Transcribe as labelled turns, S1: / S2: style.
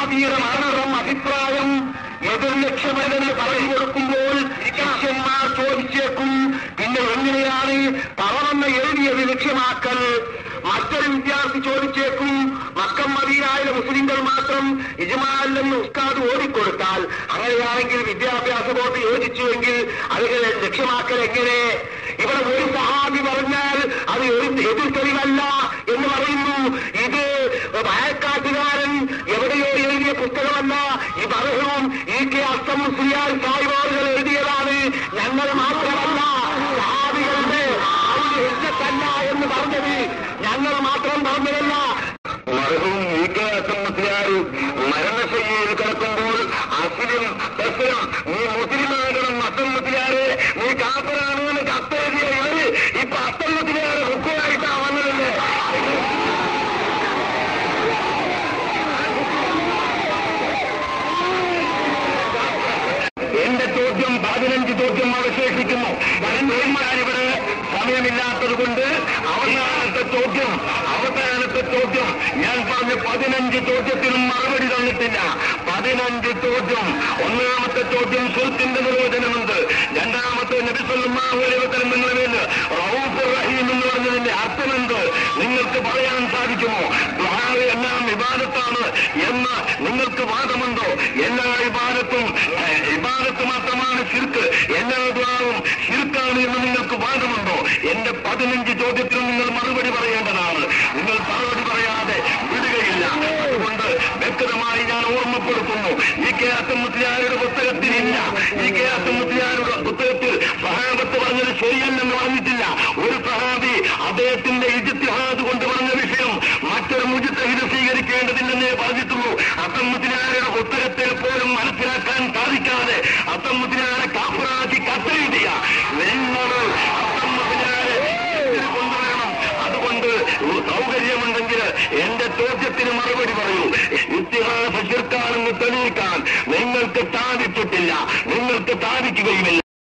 S1: വഹാബിയുടെ മാനവം അഭിപ്രായം എതിർ ലക്ഷ്യമല്ലെന്ന് പറഞ്ഞു കൊടുക്കുമ്പോൾ ശിഷ്യന്മാർ ചോദിച്ചേക്കും, പിന്നെ എങ്ങനെയാണ് പറവെന്ന് എഴുതിയത് ലക്ഷ്യമാക്കൽ? മറ്റൊരു വിദ്യാർത്ഥി ചോദിച്ചേക്കും, മക്കം മദീനയിലെ മുസ്ലിങ്ങൾ മാത്രം ഇജ്മാഅല്ലെന്ന് ഉസ്താദ് ഓടിക്കൊടുത്താൽ, അങ്ങനെയാണെങ്കിൽ വിദ്യാഭ്യാസ ബോർഡ് യോജിച്ചുവെങ്കിൽ അതുപോലെ ലക്ഷ്യമാക്കൽ എങ്ങനെ? ഇവിടെ ഒരു സഹാബി പറഞ്ഞാൽ അത് എതിർ തെളിവല്ല എന്ന് പറയുന്നു. ഇത് വയക്കാട്ടുകാരൻ എവിടെയോ എഴുതിയ പുസ്തകമല്ല. ഈ ബർഹവും ഇ.കെ. അസ്സം മുസ്ലിയാർ സാഹിബുകൾ എഴുതിയതാണ്. ഞങ്ങൾ മാത്രമല്ല, സഹാബികളുടെ ഹിജ്ജത്തല്ല എന്ന് പറഞ്ഞത് ഞങ്ങൾ മാത്രം പറഞ്ഞതല്ല. മർഹൂം ഇ.കെ. അസ്സം മുസ്ലിയാർ മരണശയ്യയിൽ കിടക്കുമ്പോൾ അസ്ലിം തസ്ലിം നീ മുസ്ലിമാകണം, അസ്സം മുസ്ലിയാരെ നീ കാഫിറാണ് എന്ന് കത്തെഴുതിയ ഇവര് ഇപ്പൊ അസ്സം മുസ്ലിയാരെ ഹുക്കുമായിട്ടാ വന്നതല്ലേ? എന്റെ ചോദ്യം 15 ചോദ്യം അവശേഷിക്കുന്നു. ഇവിടെ സമയമില്ലാത്തത് കൊണ്ട് അവസാനത്തെ ചോദ്യം ഞാൻ പറഞ്ഞ 15 ചോദ്യത്തിനും മറുപടി തന്നിട്ടില്ല. 15 ചോദ്യം. ഒന്നാമത്തെ ചോദ്യം സുൽത്തിന്റെ നിർവചനമുണ്ട്. രണ്ടാമത്തെ നബി സല്ലല്ലാഹു അലൈഹി വസല്ലം നിങ്ങളിൽ റഊഫുർ റഹീം എന്ന് പറഞ്ഞതിന്റെ അർത്ഥമെന്ത് നിങ്ങൾക്ക് പറയാൻ സാധിക്കുമോ? ദുആ എല്ലാം ഇബാദത്താണ് എന്ന് നിങ്ങൾക്ക് വാദമുണ്ടോ? എല്ലാ ഇബാദത്ത് മാത്രമാണ് ശിർക്ക്, എല്ലാ ദുആവും ശിർക്കാണ് എന്ന് നിങ്ങൾക്ക് വാദമുണ്ടോ? എന്റെ 15 ചോദ്യത്തിനും നിങ്ങൾ മറുപടി പറയേണ്ടതാണ്. നിങ്ങൾ മറുപടി പറയാതെ വിടുകയില്ല. അതുകൊണ്ട് വ്യക്തമായി ഞാൻ ഓർമ്മപ്പെടുത്തുന്നു, ഇ.കെ. അസ്സം മുസ്ലിയാരുടെ പുസ്തകത്തിലില്ല. ഇ.കെ. അസ്സം മുസ്ലിയാരുടെ പുസ്തകത്തിൽ സഹാബത്ത് പറഞ്ഞത് ശരിയല്ലെന്ന് പറഞ്ഞിട്ടില്ല. ഒരു സഹാബി അദ്ദേഹത്തിന്റെ ഇജ്തിഹാദ് കൊണ്ട് പറഞ്ഞ വിഷയം മറ്റൊരു മുജ്തഹിദ് സ്വീകരിക്കേണ്ടതില്ലെന്നേ പറഞ്ഞിട്ടുള്ളൂ. അസ്സം മുസ്ലിയാരുടെ പുസ്തകത്തിൽ പോലും മനസ്സിലാക്കാൻ സാധിക്കാതെ അസ്സം മുസ്ലിയാരെ കാഫിറാക്കി കത്തെഴുതിയ നിങ്ങൾ അസ്സം മുസ്ലിയാരെ കൊണ്ടുവരണം. അതുകൊണ്ട് സൗകര്യമുണ്ടെങ്കിൽ എന്റെ ചോദ്യത്തിന് മറുപടി പറയൂ. ഇത്തിഹാസ ശിർക്കാണെന്ന് തെളിയിക്കാൻ നിങ്ങൾക്ക് സാധിച്ചിട്ടില്ല, നിങ്ങൾക്ക് സാധിക്കുകയുമില്ല.